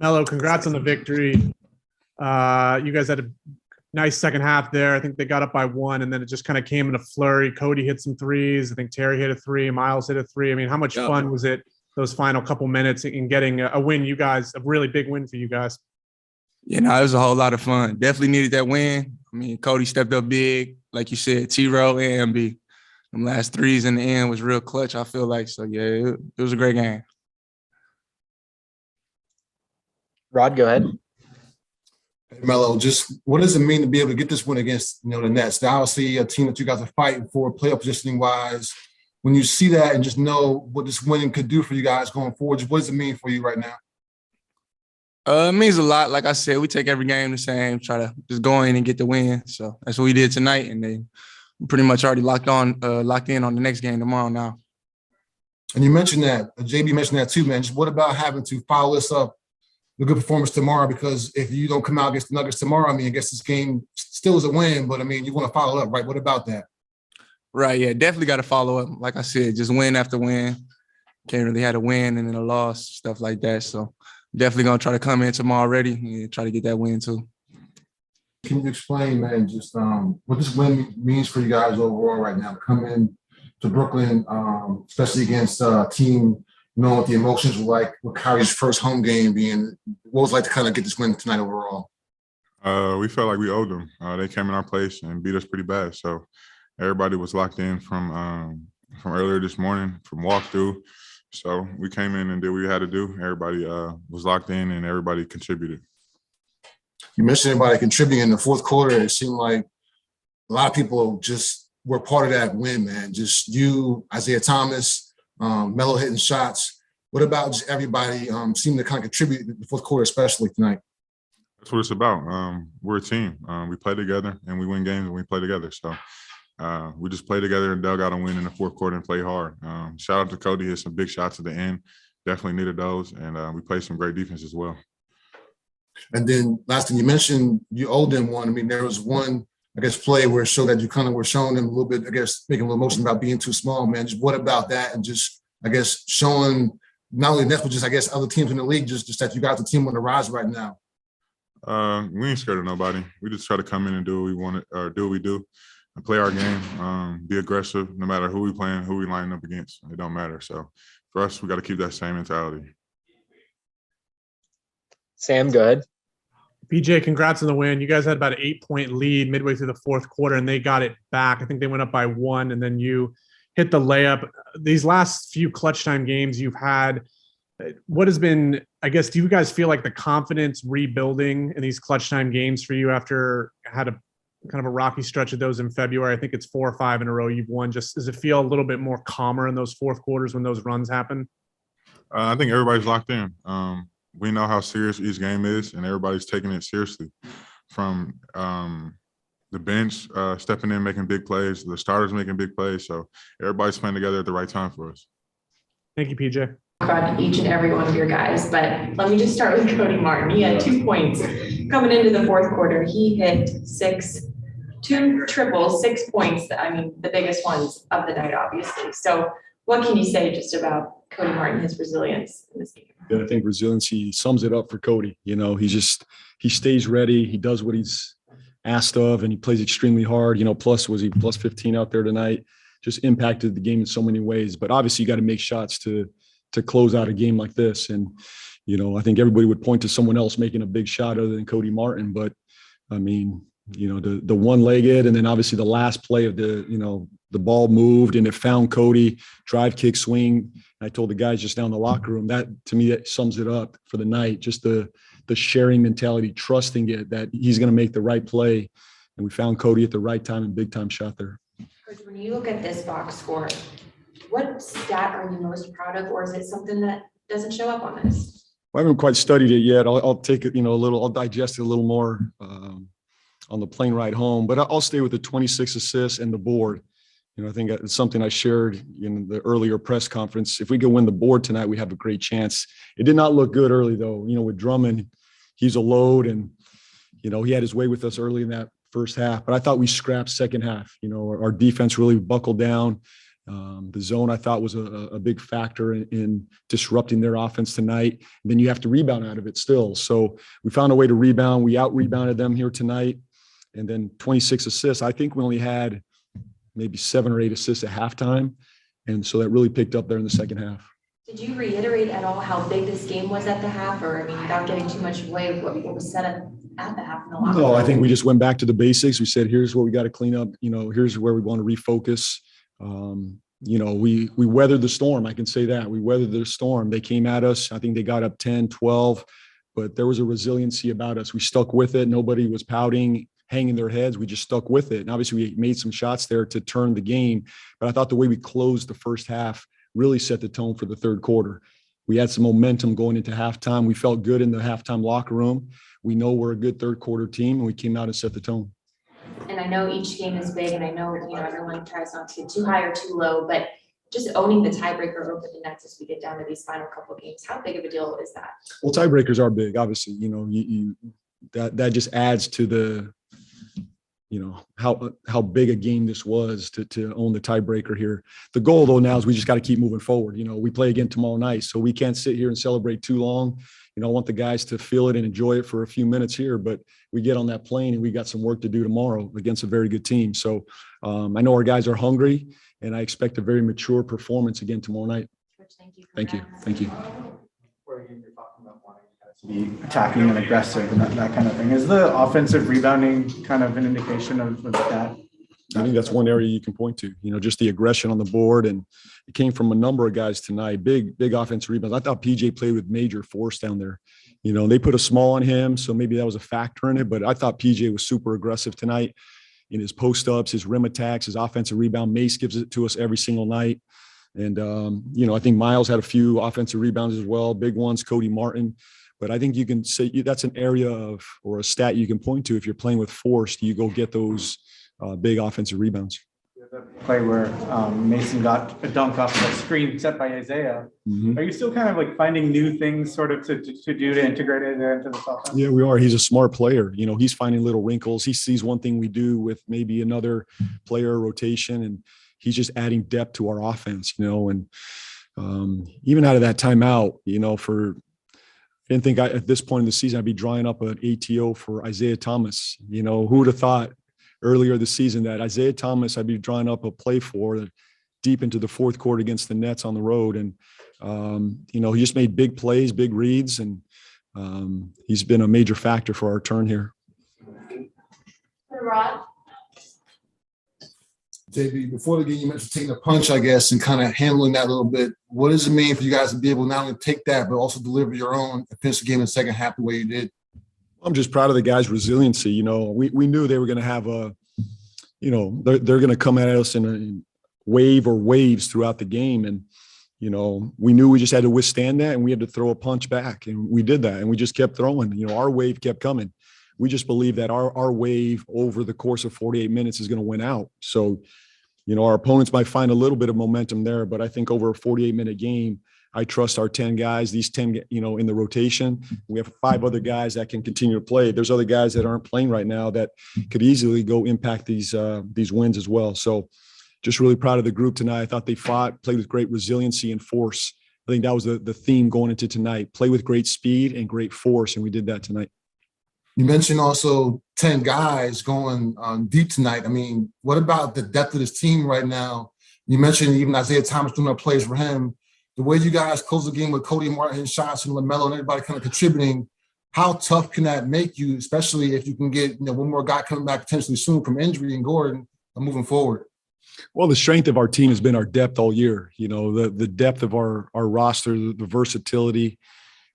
Melo, congrats on the victory. You guys had a nice second half there. I think they got up by one, and then it just kind of came in a flurry. Cody hit some threes. I think Terry hit a three. Miles hit a three. I mean, how much fun was it those final couple minutes in getting a win? You guys, a really big win for you guys. It was a whole lot of fun. Definitely needed that win. I mean, Cody stepped up big, like you said, T-Row and MB. Them last threes in the end was real clutch, I feel like. So, yeah, it was a great game. Rod, go ahead. Hey, Melo, just what does it mean to be able to get this win against the Nets? They're obviously a team that you guys are fighting for, playoff positioning wise. When you see that and just know what this winning could do for you guys going forward, just what does it mean for you right now? It means a lot. Like I said, we take every game the same, try to just go in and get the win. So that's what we did tonight, and they pretty much already locked in on the next game tomorrow now. And you mentioned that, JB mentioned that too, man. Just what about having to follow this up with a good performance tomorrow? Because if you don't come out against the Nuggets tomorrow, I mean, I guess this game still is a win, but I mean, you want to follow up, right? What about that? Right, yeah, definitely got to follow up. Like I said, just win after win. Can't really have a win and then a loss, stuff like that. So definitely going to try to come in tomorrow ready and try to get that win too. Can you explain, man, just what this win means for you guys overall right now? Come in to Brooklyn, especially against a team, knowing what the emotions were like with Kyrie's first home game being. What was it like to kind of get this win tonight overall? We felt like we owed them. They came in our place and beat us pretty bad. So everybody was locked in from earlier this morning, from walkthrough. So we came in and did what we had to do. Everybody was locked in and everybody contributed. You mentioned everybody contributing in the fourth quarter. It seemed like a lot of people just were part of that win, man. Just you, Isaiah Thomas, Melo hitting shots. What about just everybody seeming to kind of contribute in the fourth quarter, especially tonight? That's what it's about. We're a team. We play together and we win games when we play together. So we just play together and dug out a win in the fourth quarter and play hard. Shout out to Cody. Hit some big shots at the end. Definitely needed those. And we played some great defense as well. And then last thing you mentioned, you owed them one. I mean, there was one, I guess, play where it showed that you kind of were showing them a little bit, I guess, making a little motion about being too small, man. Just what about that? And just, I guess, showing not only that, but just, I guess, other teams in the league, just that you got the team on the rise right now. We ain't scared of nobody. We just try to come in and do what we want or do what we do and play our game, be aggressive no matter who we playing, who we lining up against. It don't matter. So for us, we got to keep that same mentality. Sam, go ahead. BJ, congrats on the win. You guys had about an 8-point lead midway through the fourth quarter, and they got it back. I think they went up by one, and then you hit the layup. These last few clutch time games you've had, what has been, I guess, do you guys feel like the confidence rebuilding in these clutch time games for you after had a kind of a rocky stretch of those in February? I think it's 4 or 5 in a row you've won. Just does it feel a little bit more calmer in those fourth quarters when those runs happen? I think everybody's locked in. We know how serious each game is, and everybody's taking it seriously. From the bench stepping in, making big plays, the starters making big plays. So everybody's playing together at the right time for us. Thank you, PJ. About each and every one of your guys, but let me just start with Cody Martin. He had 2 points coming into the fourth quarter. He hit 2 triples, 6 points. I mean, the biggest ones of the night, obviously. So what can you say just about Cody Martin, his resilience in this game? Yeah, I think resiliency sums it up for Cody. You know, he stays ready. He does what he's asked of, and he plays extremely hard. You know, plus 15 out there tonight? Just impacted the game in so many ways. But obviously, you got to make shots to close out a game like this. And, you know, I think everybody would point to someone else making a big shot other than Cody Martin. But, I mean, you know, the one-legged, and then obviously the last play of the ball moved and it found Cody, drive, kick, swing. I told the guys just down in the locker room, that to me, that sums it up for the night. Just the sharing mentality, trusting it that he's going to make the right play. And we found Cody at the right time and big time shot there. Coach, when you look at this box score, what stat are you most proud of, or is it something that doesn't show up on this? Well, I haven't quite studied it yet. I'll take it, I'll digest it a little more on the plane ride home, but I'll stay with the 26 assists and the board. I think it's something I shared in the earlier press conference. If we could win the board tonight, we have a great chance. It did not look good early, though. With Drummond, he's a load, and, he had his way with us early in that first half. But I thought we scrapped second half. Our defense really buckled down. The zone I thought was a big factor in disrupting their offense tonight. And then you have to rebound out of it still. So we found a way to rebound. We out-rebounded them here tonight. And then 26 assists. I think we only had maybe 7 or 8 assists at halftime. And so that really picked up there in the second half. Did you reiterate at all how big this game was at the half, or I mean, without getting too much away, what was said at the half in the locker room? No, I think we just went back to the basics. We said, here's what we got to clean up. Here's where we want to refocus. We weathered the storm. I can say that. We weathered the storm. They came at us. I think they got up 10, 12, but there was a resiliency about us. We stuck with it. Nobody was pouting, hanging their heads. We just stuck with it. And obviously we made some shots there to turn the game, but I thought the way we closed the first half really set the tone for the third quarter. We had some momentum going into halftime. We felt good in the halftime locker room. We know we're a good third quarter team, and we came out and set the tone. And I know each game is big, and I know, everyone tries not to get too high or too low, but just owning the tiebreaker over the Nets as we get down to these final couple of games, how big of a deal is that? Well, tiebreakers are big, obviously. That just adds to the, how big a game this was to own the tiebreaker here. The goal, though, now is we just got to keep moving forward. We play again tomorrow night, so we can't sit here and celebrate too long. I want the guys to feel it and enjoy it for a few minutes here, but we get on that plane and we got some work to do tomorrow against a very good team. So I know our guys are hungry, and I expect a very mature performance again tomorrow night. Coach, thank you. Thank you. Thank you. Where you're talking about wanting guys to be attacking and aggressive and that kind of thing. Is the offensive rebounding kind of an indication of that? I think that's one area you can point to, just the aggression on the board. And it came from a number of guys tonight, big offensive rebounds. I thought PJ played with major force down there. They put a small on him, so maybe that was a factor in it. But I thought PJ was super aggressive tonight in his post-ups, his rim attacks, his offensive rebound. Mace gives it to us every single night. And, I think Miles had a few offensive rebounds as well, big ones, Cody Martin. But I think you can say that's an area or a stat you can point to. If you're playing with force, you go get those big offensive rebounds. The play where Mason got a dunk off of a screen set by Isaiah. Mm-hmm. Are you still kind of finding new things sort of to do to integrate it into the offense? Yeah, we are. He's a smart player. He's finding little wrinkles. He sees one thing we do with maybe another player rotation, and he's just adding depth to our offense, and even out of that timeout, I didn't think at this point in the season I'd be drawing up an ATO for Isaiah Thomas. Who would have thought earlier this season that Isaiah Thomas I'd be drawing up a play for deep into the fourth quarter against the Nets on the road. And, he just made big plays, big reads, and he's been a major factor for our turn here. Rod? JB, before the game, you mentioned taking a punch, I guess, and kind of handling that a little bit. What does it mean for you guys to be able not only to take that, but also deliver your own offensive game in the second half the way you did? I'm just proud of the guys' resiliency. We knew they were going to have they're going to come at us in a wave or waves throughout the game. And, we knew we just had to withstand that, and we had to throw a punch back. And we did that, and we just kept throwing. Our wave kept coming. We just believe that our wave over the course of 48 minutes is going to win out. So, our opponents might find a little bit of momentum there, but I think over a 48-minute game, I trust our 10 guys, these 10, in the rotation. We have 5 other guys that can continue to play. There's other guys that aren't playing right now that could easily go impact these wins as well. So just really proud of the group tonight. I thought they played with great resiliency and force. I think that was the theme going into tonight. Play with great speed and great force, and we did that tonight. You mentioned also 10 guys going deep tonight. I mean, what about the depth of this team right now? You mentioned even Isaiah Thomas doing up plays for him. The way you guys close the game with Cody Martin shots and LaMelo and everybody kind of contributing, how tough can that make you, especially if you can get one more guy coming back potentially soon from injury and Gordon moving forward? Well, the strength of our team has been our depth all year. The depth of our roster, the versatility.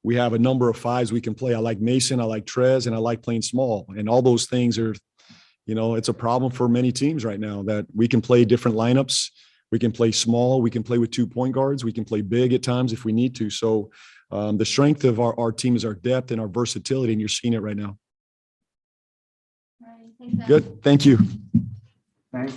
We have a number of 5s we can play. I like Mason, I like Trez, and I like playing small. And all those things are, it's a problem for many teams right now that we can play different lineups. We can play small. We can play with 2 point guards. We can play big at times if we need to. So the strength of our team is our depth and our versatility, and you're seeing it right now. All right, thanks, Good. Thank you. Thanks.